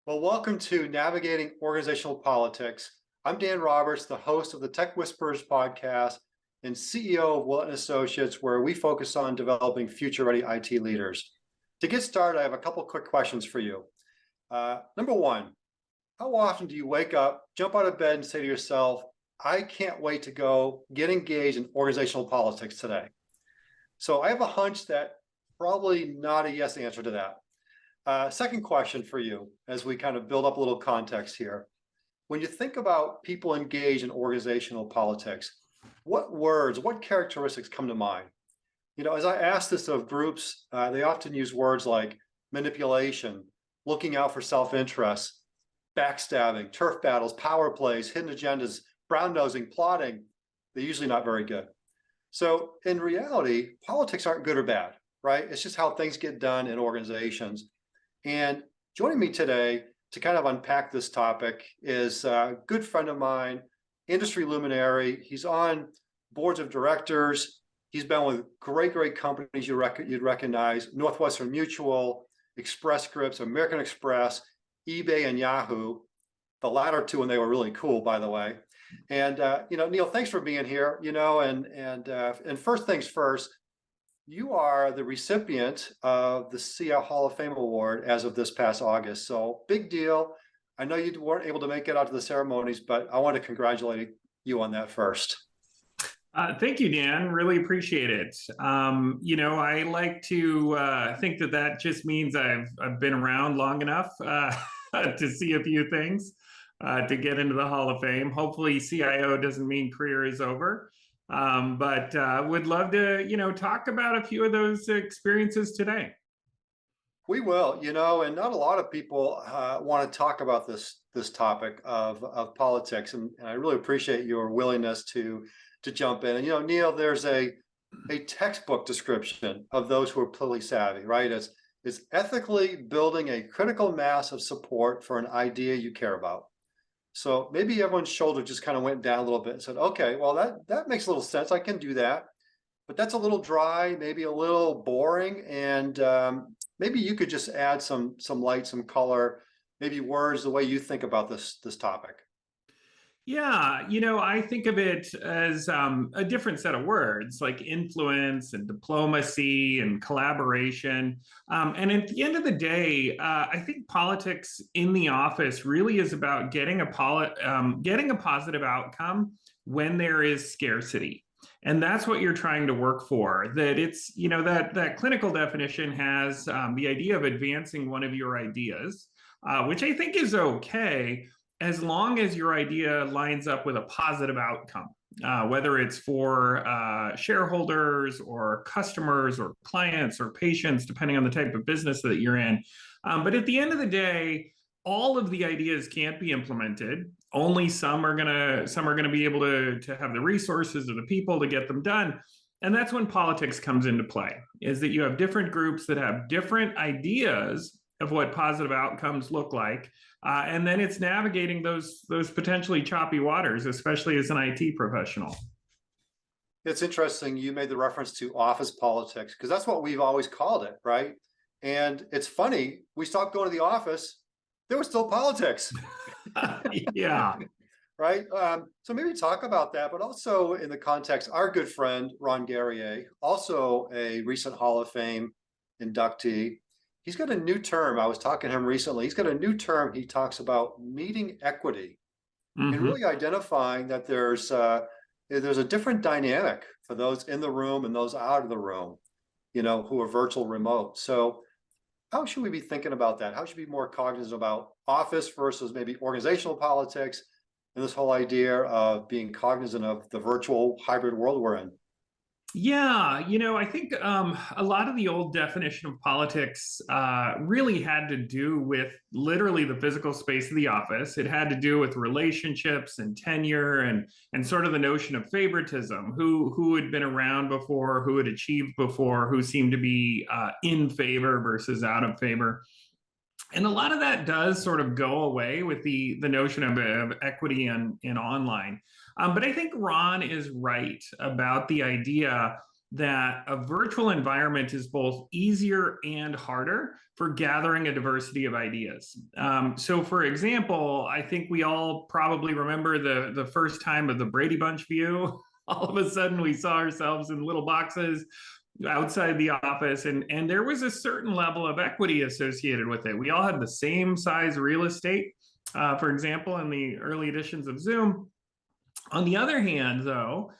Well, welcome to Navigating Organizational Politics. I'm Dan Roberts, the host of the Tech Whisperers podcast and CEO of Willett & Associates, where we focus on developing future-ready IT leaders. To get started, I have a couple quick questions for you. Number one, how often do you wake up, jump out of bed, and say to yourself, I can't wait to go get engaged in organizational politics today? So I have a hunch that probably not a yes answer to that. Second question for you, as we kind of build up a little context here. When you think about people engaged in organizational politics, what words, what characteristics come to mind? You know, as I ask this of groups, they often use words like manipulation, looking out for self-interest, backstabbing, turf battles, power plays, hidden agendas, brown nosing, plotting. They're usually not very good. So in reality, politics aren't good or bad, right? It's just how things get done in organizations. And joining me today to kind of unpack this topic is a good friend of mine, industry luminary. He's on boards of directors. He's been with great companies you'd recognize: Northwestern Mutual, Express Scripts, American Express, eBay, and Yahoo. The latter two, when they were really cool, by the way. And Neil, thanks for being here. And first things first. You are the recipient of the CIA Hall of Fame Award as of this past August. So big deal. I know you weren't able to make it out to the ceremonies, but I want to congratulate you on that first. Thank you, Dan. Really appreciate it. I like to think that just means I've been around long enough to see a few things to get into the Hall of Fame. Hopefully CIO doesn't mean career is over. But would love to, talk about a few of those experiences today. We will, and not a lot of people want to talk about this topic of politics, and I really appreciate your willingness to jump in. And Neil, there's a textbook description of those who are politically savvy, right? It's ethically building a critical mass of support for an idea you care about. So maybe everyone's shoulder just kind of went down a little bit and said, okay, well, that makes a little sense. I can do that. But that's a little dry, maybe a little boring. And maybe you could just add some light, some color, maybe words, the way you think about this topic. Yeah, I think of it as a different set of words like influence and diplomacy and collaboration. And at the end of the day, I think politics in the office really is about getting a positive outcome when there is scarcity. And that's what you're trying to work for. That it's, that clinical definition has the idea of advancing one of your ideas, which I think is okay, as long as your idea lines up with a positive outcome, whether it's for shareholders or customers or clients or patients, depending on the type of business that you're in. But at the end of the day, all of the ideas can't be implemented. Only some are gonna be able to have the resources or the people to get them done. And that's when politics comes into play, is that you have different groups that have different ideas of what positive outcomes look like. And then it's navigating those potentially choppy waters, especially as an IT professional. It's interesting you made the reference to office politics, because that's what we've always called it, right? And it's funny, we stopped going to the office, there was still politics. Yeah. Right? So maybe talk about that, but also in the context, our good friend, Ron Guerrier, also a recent Hall of Fame inductee. He's got a new term. I was talking to him recently. He's got a new term. He talks about meeting equity and really identifying that there's a different dynamic for those in the room and those out of the room, who are virtual remote. So how should we be thinking about that? How should we be more cognizant about office versus maybe organizational politics and this whole idea of being cognizant of the virtual hybrid world we're in? Yeah, I think a lot of the old definition of politics really had to do with literally the physical space of the office. It had to do with relationships and tenure and sort of the notion of favoritism, who had been around before, who had achieved before, who seemed to be in favor versus out of favor. And a lot of that does sort of go away with the notion of equity in online. But I think Ron is right about the idea that a virtual environment is both easier and harder for gathering a diversity of ideas. So, for example, I think we all probably remember the first time of the Brady Bunch view. All of a sudden, we saw ourselves in little boxes outside the office, and there was a certain level of equity associated with it. We all had the same size real estate, for example, in the early editions of Zoom. On the other hand, though,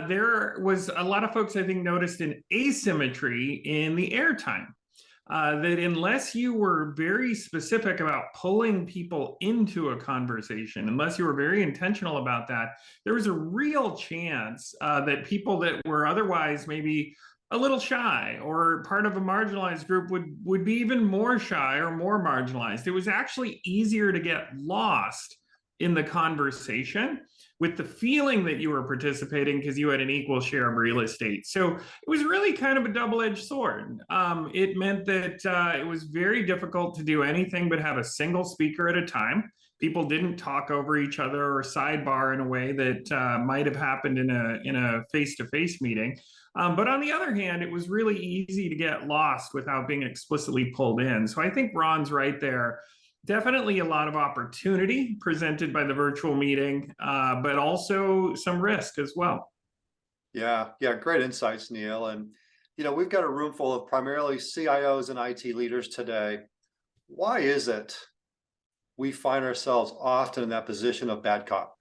there was a lot of folks, I think, noticed an asymmetry in the airtime. That unless you were very specific about pulling people into a conversation, unless you were very intentional about that, there was a real chance that people that were otherwise maybe a little shy or part of a marginalized group would be even more shy or more marginalized. It was actually easier to get lost in the conversation with the feeling that you were participating because you had an equal share of real estate. So it was really kind of a double-edged sword. It meant that it was very difficult to do anything but have a single speaker at a time. People didn't talk over each other or sidebar in a way that might have happened in a face-to-face meeting. But on the other hand, it was really easy to get lost without being explicitly pulled in. So I think Ron's right there. Definitely a lot of opportunity presented by the virtual meeting, but also some risk as well. Yeah, great insights, Neil. And we've got a room full of primarily CIOs and IT leaders today. Why is it we find ourselves often in that position of bad cop?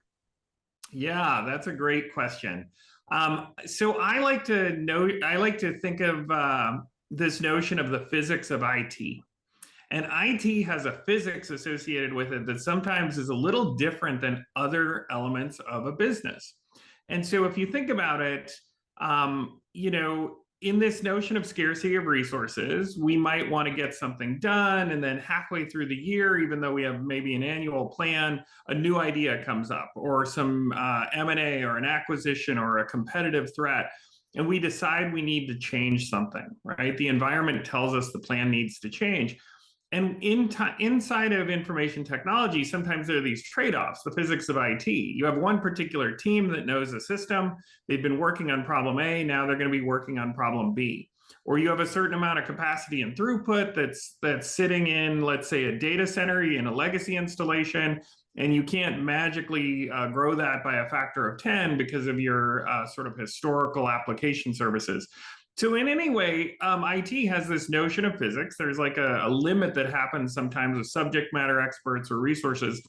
Yeah, that's a great question. So I like to think of this notion of the physics of IT. And IT has a physics associated with it that sometimes is a little different than other elements of a business. And so if you think about it, in this notion of scarcity of resources, we might want to get something done. And then halfway through the year, even though we have maybe an annual plan, a new idea comes up or some M&A or an acquisition or a competitive threat. And we decide we need to change something, right? The environment tells us the plan needs to change. And inside of information technology, sometimes there are these trade-offs, the physics of IT. You have one particular team that knows a system. They've been working on problem A. Now they're going to be working on problem B. Or you have a certain amount of capacity and throughput that's sitting in, let's say, a data center in a legacy installation, and you can't magically grow that by a factor of 10 because of your sort of historical application services. So in any way, IT has this notion of physics. There's like a limit that happens sometimes with subject matter experts or resources.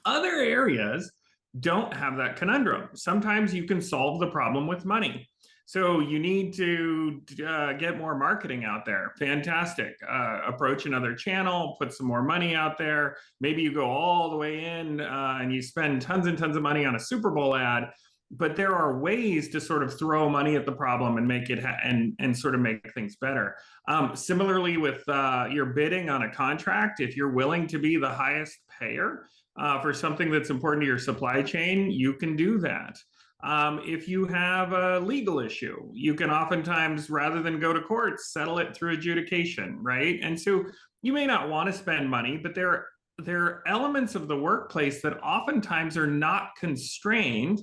Other areas don't have that conundrum. Sometimes you can solve the problem with money. So you need to get more marketing out there. Fantastic. Approach another channel, put some more money out there. Maybe you go all the way in and you spend tons and tons of money on a Super Bowl ad. But there are ways to sort of throw money at the problem and make it and sort of make things better. Similarly, with your bidding on a contract, if you're willing to be the highest payer for something that's important to your supply chain, you can do that. If you have a legal issue, you can oftentimes, rather than go to court, settle it through adjudication, right? And so you may not want to spend money, but there are elements of the workplace that oftentimes are not constrained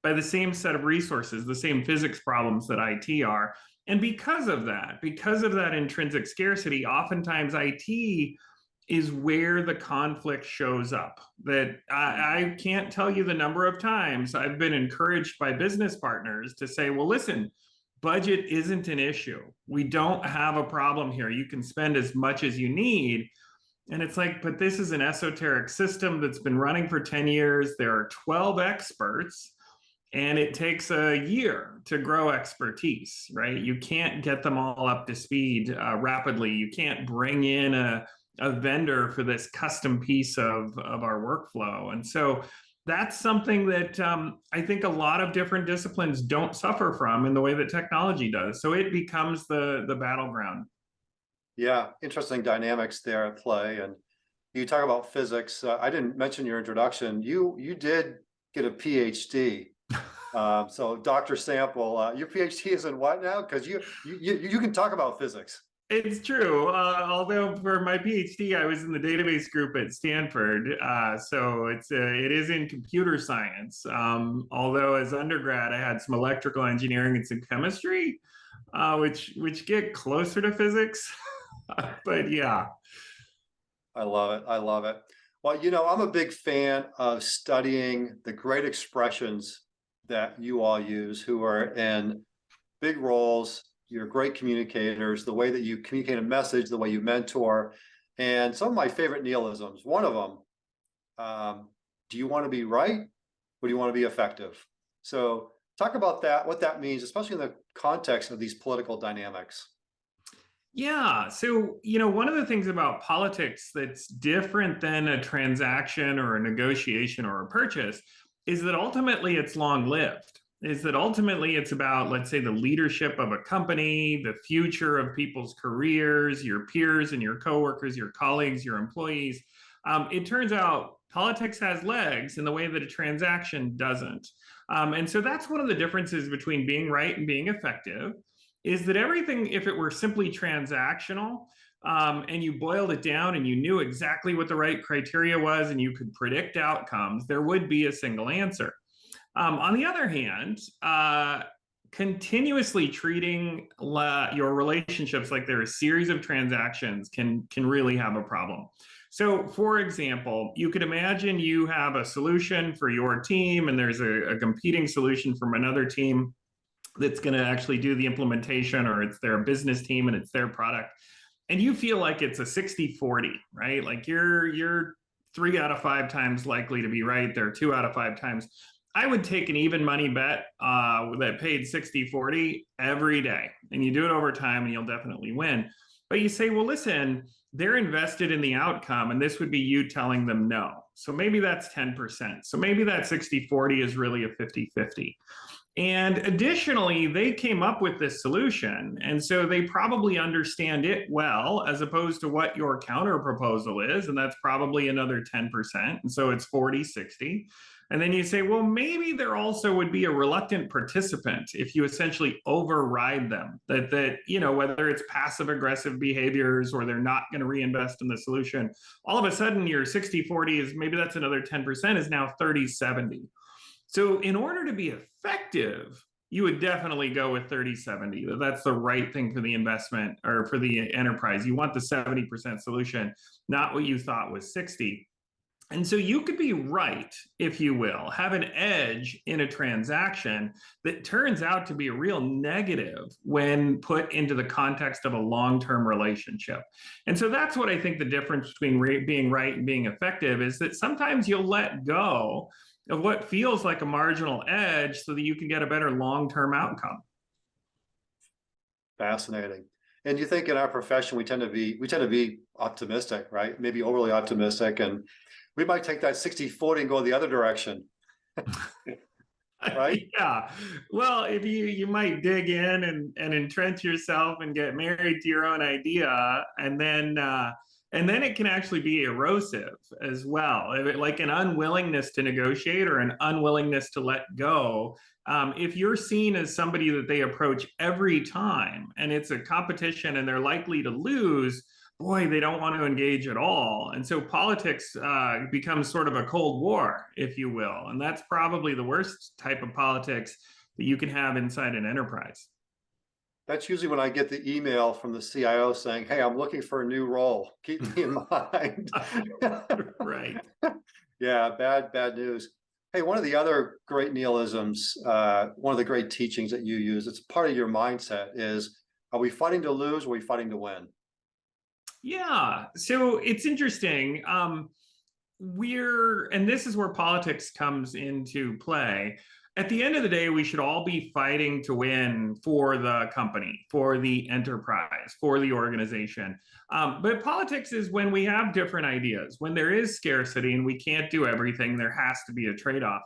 by the same set of resources, the same physics problems that IT are. And because of that intrinsic scarcity, oftentimes IT is where the conflict shows up. That I can't tell you the number of times I've been encouraged by business partners to say, well, listen, budget isn't an issue. We don't have a problem here. You can spend as much as you need. And it's like, but this is an esoteric system that's been running for 10 years. There are 12 experts. And it takes a year to grow expertise, right? You can't get them all up to speed rapidly. You can't bring in a vendor for this custom piece of our workflow. And so that's something that I think a lot of different disciplines don't suffer from in the way that technology does. So it becomes the battleground. Yeah, interesting dynamics there at play. And you talk about physics. I didn't mention your introduction. You did get a PhD. So Dr. Sample, your PhD is in what now? Because you can talk about physics. It's true. Although for my PhD, I was in the database group at Stanford, so it is in computer science. Although as undergrad, I had some electrical engineering and some chemistry, which get closer to physics. But yeah, I love it. I love it. Well, I'm a big fan of studying the great expressions that you all use who are in big roles. You're great communicators, the way that you communicate a message, the way you mentor. And some of my favorite neologisms, one of them, do you want to be right or do you want to be effective? So talk about that, what that means, especially in the context of these political dynamics. yeah. So, one of the things about politics that's different than a transaction or a negotiation or a purchase is that ultimately it's long lived. Is that ultimately it's about, let's say, the leadership of a company, the future of people's careers, your peers and your coworkers, your colleagues, your employees. It turns out politics has legs in the way that a transaction doesn't. And so that's one of the differences between being right and being effective is that everything, if it were simply transactional, and you boiled it down and you knew exactly what the right criteria was and you could predict outcomes, there would be a single answer. On the other hand, continuously treating your relationships like they're a series of transactions can really have a problem. So, for example, you could imagine you have a solution for your team, and there's a competing solution from another team that's going to actually do the implementation, or it's their business team and it's their product, and you feel like it's a 60-40, right? Like you're 3 out of 5 times likely to be right, they're 2 out of 5 times. I would take an even money bet that paid 60-40 every day, and you do it over time and you'll definitely win. But you say, well, listen, they're invested in the outcome, and this would be you telling them no. So maybe that's 10%. So maybe that 60-40 is really a 50-50. And additionally, they came up with this solution. And so they probably understand it well, as opposed to what your counter proposal is. And that's probably another 10%. And so it's 40-60. And then you say, well, maybe there also would be a reluctant participant if you essentially override them, that whether it's passive aggressive behaviors or they're not going to reinvest in the solution, all of a sudden your 60-40 is maybe that's another 10% is now 30-70. So in order to be effective, you would definitely go with 30-70. That's the right thing for the investment or for the enterprise. You want the 70% solution, not what you thought was 60. And so you could be right, if you will, have an edge in a transaction that turns out to be a real negative when put into the context of a long-term relationship. And so that's what I think the difference between being right and being effective is, that sometimes you'll let go of what feels like a marginal edge so that you can get a better long-term outcome. Fascinating. And you think in our profession, we tend to be optimistic, right? Maybe overly optimistic. And we might take that 60-40 and go the other direction. Right? Yeah. Well, if you might dig in and entrench yourself and get married to your own idea, and then it can actually be erosive as well. Like an unwillingness to negotiate or an unwillingness to let go. If you're seen as somebody that they approach every time and it's a competition and they're likely to lose, boy, they don't want to engage at all. And so politics becomes sort of a Cold War, if you will. And that's probably the worst type of politics that you can have inside an enterprise. That's usually when I get the email from the CIO saying, hey, I'm looking for a new role. Keep me in mind. Right. Yeah, bad news. Hey, one of the other great neologisms, one of the great teachings that you use, it's part of your mindset is, are we fighting to lose or are we fighting to win? Yeah. So it's interesting. And this is where politics comes into play. At the end of the day, we should all be fighting to win for the company, for the enterprise, for the organization. But politics is when we have different ideas, when there is scarcity and we can't do everything, there has to be a trade-off.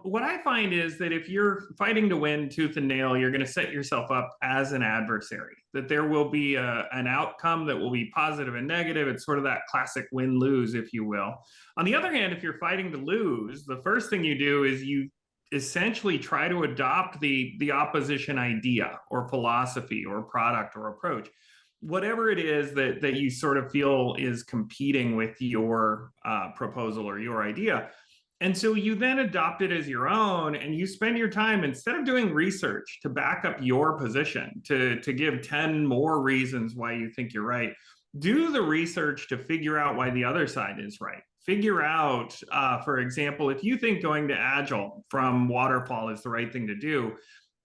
What I find is that if you're fighting to win tooth and nail, you're going to set yourself up as an adversary, that there will be an outcome that will be positive and negative. It's sort of that classic win-lose, if you will. On the other hand, if you're fighting to lose, the first thing you do is you essentially try to adopt the opposition idea or philosophy or product or approach. whatever it is that you sort of feel is competing with your proposal or your idea. And so you then adopt it as your own, and you spend your time, instead of doing research to back up your position, to give 10 more reasons why you think you're right, do the research to figure out why the other side is right. Figure out, for example, if you think going to Agile from Waterfall is the right thing to do,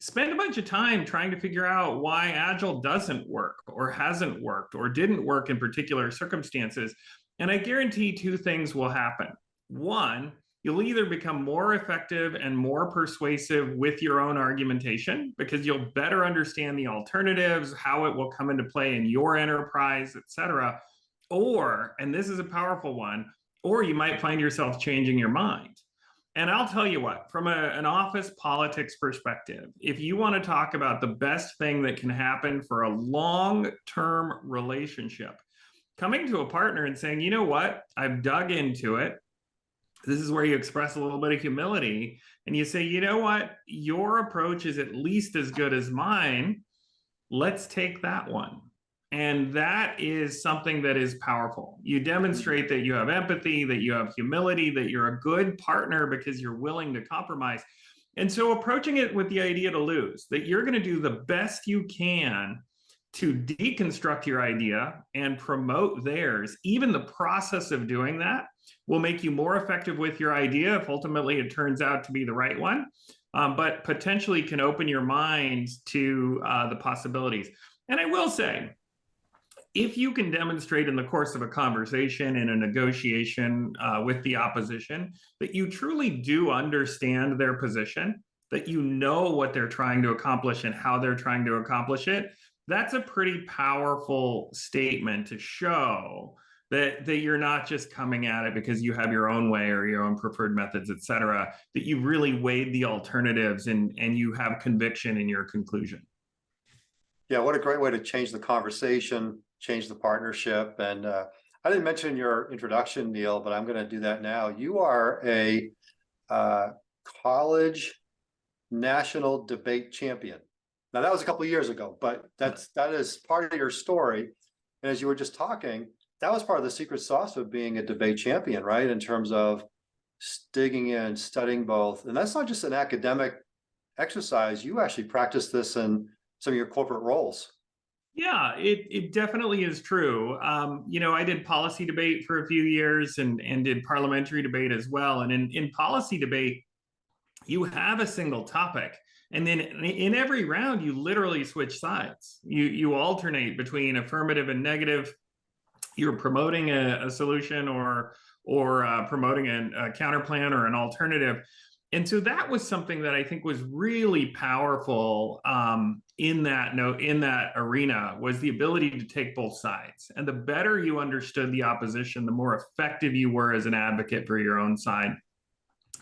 spend a bunch of time trying to figure out why Agile doesn't work or hasn't worked or didn't work in particular circumstances. And I guarantee two things will happen. One, you'll either become more effective and more persuasive with your own argumentation because you'll better understand the alternatives, how it will come into play in your enterprise, et cetera. Or, and this is a powerful one, or you might find yourself changing your mind. And I'll tell you what, from an office politics perspective, if you want to talk about the best thing that can happen for a long-term relationship, coming to a partner and saying, you know what, I've dug into it. This is where you express a little bit of humility and you say, you know what, your approach is at least as good as mine. Let's take that one. And that is something that is powerful. You demonstrate that you have empathy, that you have humility, that you're a good partner because you're willing to compromise. And so approaching it with the idea to lose, that you're going to do the best you can to deconstruct your idea and promote theirs. Even the process of doing that will make you more effective with your idea if ultimately it turns out to be the right one, but potentially can open your mind to the possibilities. And I will say, if you can demonstrate in the course of a conversation, in a negotiation with the opposition, that you truly do understand their position, that you know what they're trying to accomplish and how they're trying to accomplish it, that's a pretty powerful statement to show that you're not just coming at it because you have your own way or your own preferred methods, et cetera, that you really weighed the alternatives and you have conviction in your conclusion. Yeah, what a great way to change the conversation, change the partnership. And I didn't mention your introduction, Neil, but I'm going to do that now. You are a college national debate champion. Now, that was a couple of years ago, but that is part of your story. And as you were just talking, that was part of the secret sauce of being a debate champion, right? In terms of digging in, studying both. And that's not just an academic exercise. You actually practice this in some of your corporate roles. Yeah, it definitely is true. I did policy debate for a few years and did parliamentary debate as well. And in policy debate, you have a single topic. And then in every round, you literally switch sides. You alternate between affirmative and negative. You're promoting a solution or promoting a counter plan or an alternative. And so that was something that I think was really powerful in that arena, was the ability to take both sides. And the better you understood the opposition, the more effective you were as an advocate for your own side.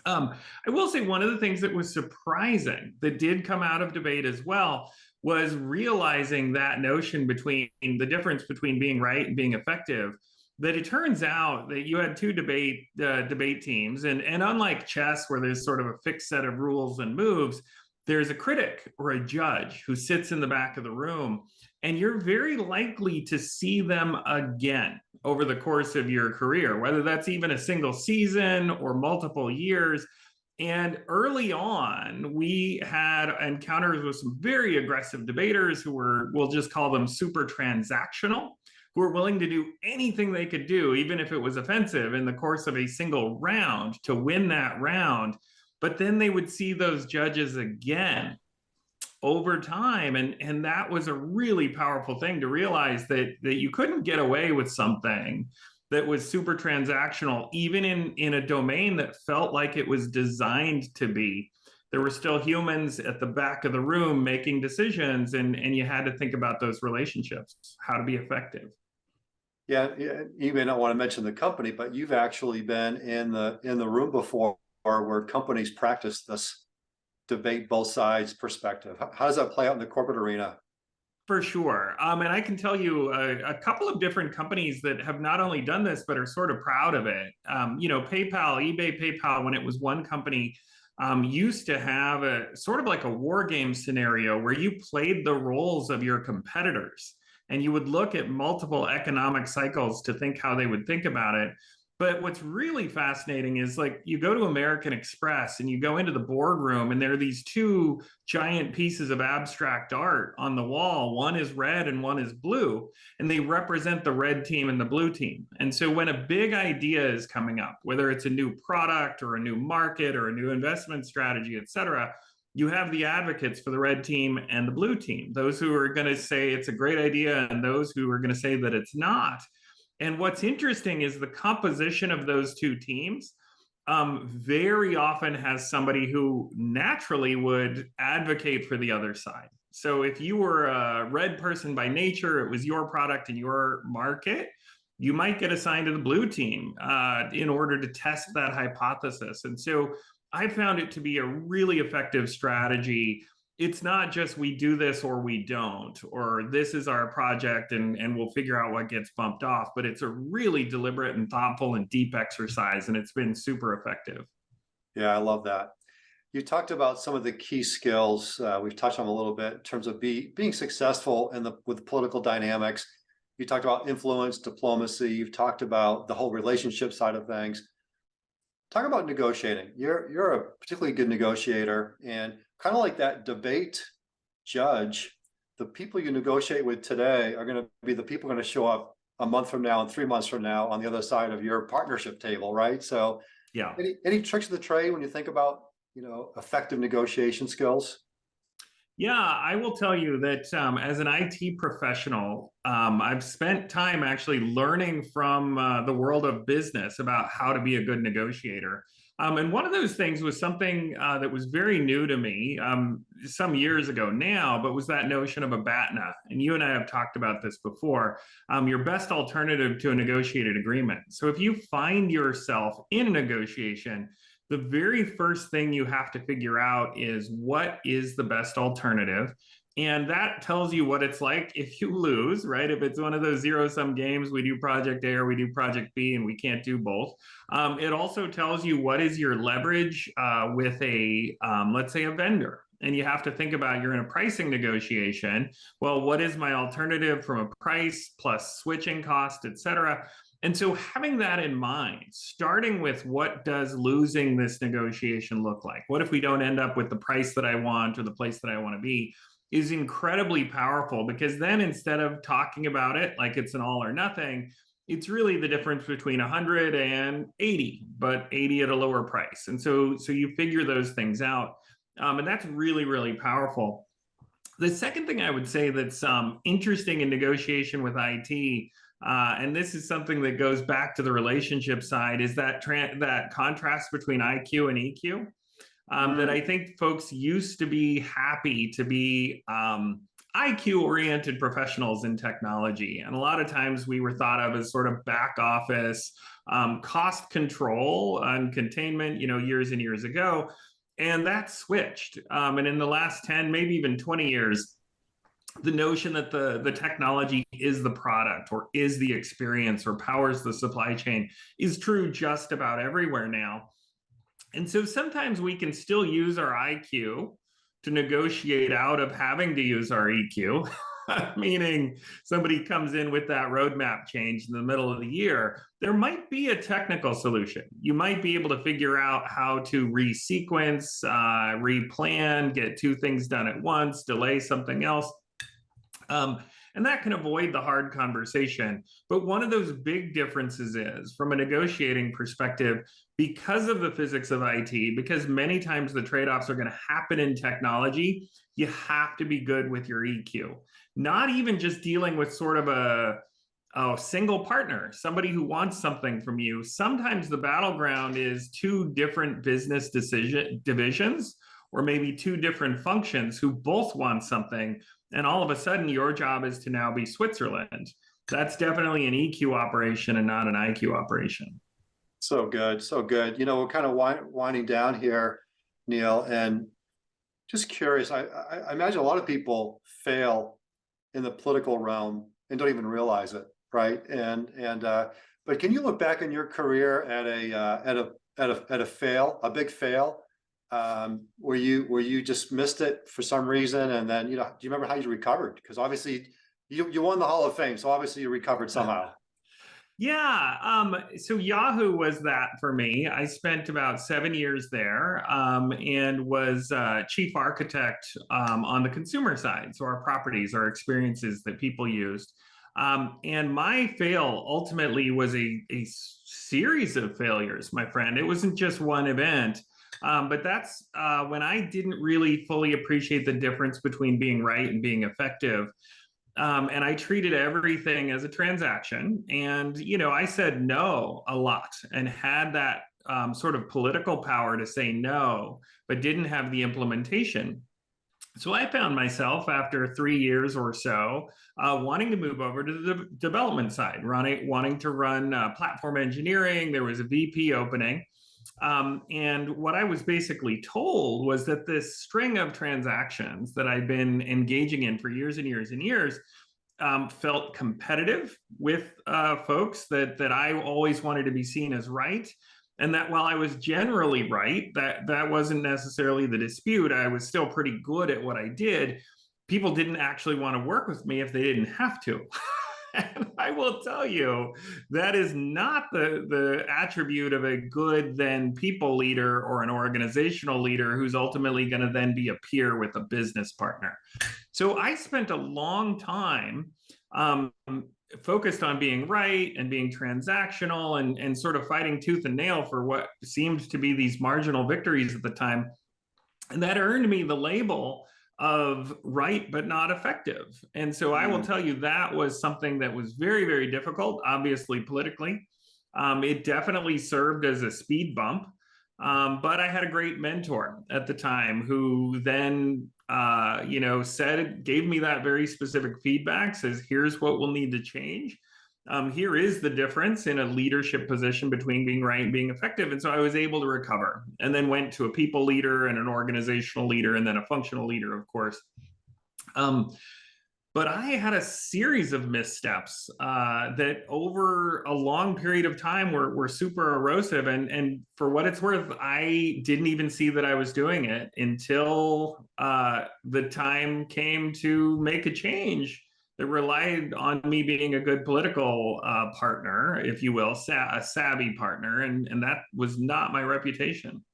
I will say one of the things that was surprising that did come out of debate as well was realizing that notion between the difference between being right and being effective, that it turns out that you had two debate teams. And unlike chess, where there's sort of a fixed set of rules and moves, there's a critic or a judge who sits in the back of the room, and you're very likely to see them again over the course of your career, whether that's even a single season or multiple years. And early on, we had encounters with some very aggressive debaters who were, we'll just call them super transactional, who were willing to do anything they could do, even if it was offensive, in the course of a single round to win that round. But then they would see those judges again over time. And that was a really powerful thing to realize, that you couldn't get away with something that was super transactional, even in a domain that felt like it was designed to be. There were still humans at the back of the room making decisions, and you had to think about those relationships, how to be effective. Yeah, you may not want to mention the company, but you've actually been in the room before where companies practice this debate both sides perspective. How does that play out in the corporate arena? For sure. And I can tell you a couple of different companies that have not only done this, but are sort of proud of it. eBay, PayPal, when it was one company, used to have a sort of like a war game scenario where you played the roles of your competitors. and you would look at multiple economic cycles to think how they would think about it. But what's really fascinating is like you go to American Express and you go into the boardroom, and there are these two giant pieces of abstract art on the wall. One is red and one is blue, and they represent the red team and the blue team. And so when a big idea is coming up, whether it's a new product or a new market or a new investment strategy, et cetera, you have the advocates for the red team and the blue team, those who are going to say it's a great idea and those who are going to say that it's not. And what's interesting is the composition of those two teams very often has somebody who naturally would advocate for the other side. So if you were a red person by nature, it was your product and your market, you might get assigned to the blue team in order to test that hypothesis. And so I found it to be a really effective strategy. It's not just we do this or we don't, or this is our project and we'll figure out what gets bumped off, but it's a really deliberate and thoughtful and deep exercise, and it's been super effective. Yeah, I love that. You talked about some of the key skills. We've touched on a little bit in terms of being successful with political dynamics. You talked about influence, diplomacy. You've talked about the whole relationship side of things. Talk about negotiating. You're a particularly good negotiator, and kind of like that debate judge, the people you negotiate with today are going to be the people going to show up a month from now and 3 months from now on the other side of your partnership table, right? So Yeah. any tricks of the trade when you think about, effective negotiation skills? Yeah, I will tell you that as an IT professional, I've spent time actually learning from the world of business about how to be a good negotiator. And one of those things was something that was very new to me some years ago now, but was that notion of a BATNA. And you and I have talked about this before. Your best alternative to a negotiated agreement. So if you find yourself in a negotiation, the very first thing you have to figure out is what is the best alternative. And that tells you what it's like if you lose, right? If it's one of those zero-sum games, we do project A or we do project B and we can't do both. It also tells you what is your leverage with let's say a vendor. And you have to think about you're in a pricing negotiation. Well, what is my alternative from a price plus switching cost, et cetera? And so having that in mind, starting with what does losing this negotiation look like? What if we don't end up with the price that I want or the place that I want to be, is incredibly powerful, because then instead of talking about it like it's an all or nothing, it's really the difference between 100 and 80, but 80 at a lower price. And so you figure those things out. And that's really, really powerful. The second thing I would say that's interesting in negotiation with IT, and this is something that goes back to the relationship side, is that contrast between IQ and EQ. That I think folks used to be happy to be IQ-oriented professionals in technology. And a lot of times we were thought of as sort of back office, cost control and containment, years and years ago. And that switched. And in the last 10, maybe even 20 years, the notion that the technology is the product or is the experience or powers the supply chain is true just about everywhere now. And so sometimes we can still use our IQ to negotiate out of having to use our EQ, meaning somebody comes in with that roadmap change in the middle of the year. There might be a technical solution. You might be able to figure out how to resequence, replan, get two things done at once, delay something else. And that can avoid the hard conversation. But one of those big differences is, from a negotiating perspective, because of the physics of IT, because many times the trade-offs are going to happen in technology, you have to be good with your EQ. Not even just dealing with sort of a single partner, somebody who wants something from you. Sometimes the battleground is two different business divisions, or maybe two different functions who both want something. And all of a sudden, your job is to now be Switzerland. That's definitely an EQ operation and not an IQ operation. So good, so good. We're kind of winding down here, Neil, and just curious. I imagine a lot of people fail in the political realm and don't even realize it, right? But can you look back in your career at a fail, a big fail, where you just missed it for some reason, and then do you remember how you recovered? Because obviously You won the Hall of Fame, so obviously you recovered somehow. Yeah, so Yahoo was that for me. I spent about 7 years there, and was chief architect on the consumer side. So our properties, our experiences that people used. And my fail ultimately was a series of failures, my friend. It wasn't just one event. But that's when I didn't really fully appreciate the difference between being right and being effective. And I treated everything as a transaction. And, I said no a lot and had that sort of political power to say no, but didn't have the implementation. So I found myself after 3 years or so wanting to move over to the development side, wanting to run platform engineering. There was a VP opening. And what I was basically told was that this string of transactions that I'd been engaging in for years and years and years felt competitive with folks, that I always wanted to be seen as right. And that while I was generally right, that wasn't necessarily the dispute. I was still pretty good at what I did. People didn't actually want to work with me if they didn't have to. And I will tell you, that is not the attribute of a good then people leader or an organizational leader who's ultimately going to then be a peer with a business partner. So I spent a long time um, focused on being right and being transactional and sort of fighting tooth and nail for what seemed to be these marginal victories at the time. And that earned me the label of right but not effective. And so I will tell you that was something that was very, very difficult, obviously politically. It definitely served as a speed bump. But I had a great mentor at the time who then, gave me that very specific feedback, says, here's what we'll need to change. Here is the difference in a leadership position between being right and being effective. And so I was able to recover and then went to a people leader and an organizational leader and then a functional leader, of course. But I had a series of missteps that over a long period of time were super erosive. And for what it's worth, I didn't even see that I was doing it until the time came to make a change that relied on me being a good political partner, if you will, a savvy partner. And that was not my reputation.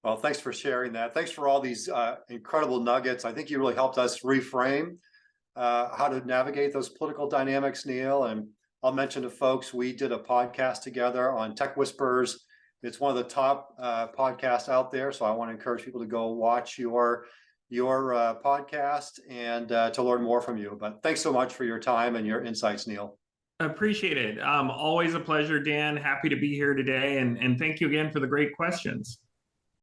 Well, thanks for sharing that. Thanks for all these incredible nuggets. I think you really helped us reframe how to navigate those political dynamics, Neil. And I'll mention to folks, we did a podcast together on Tech Whispers. It's one of the top podcasts out there. So I want to encourage people to go watch your podcast and to learn more from you. But thanks so much for your time and your insights, Neil. Appreciate it. Always a pleasure, Dan. Happy to be here today. And thank you again for the great questions.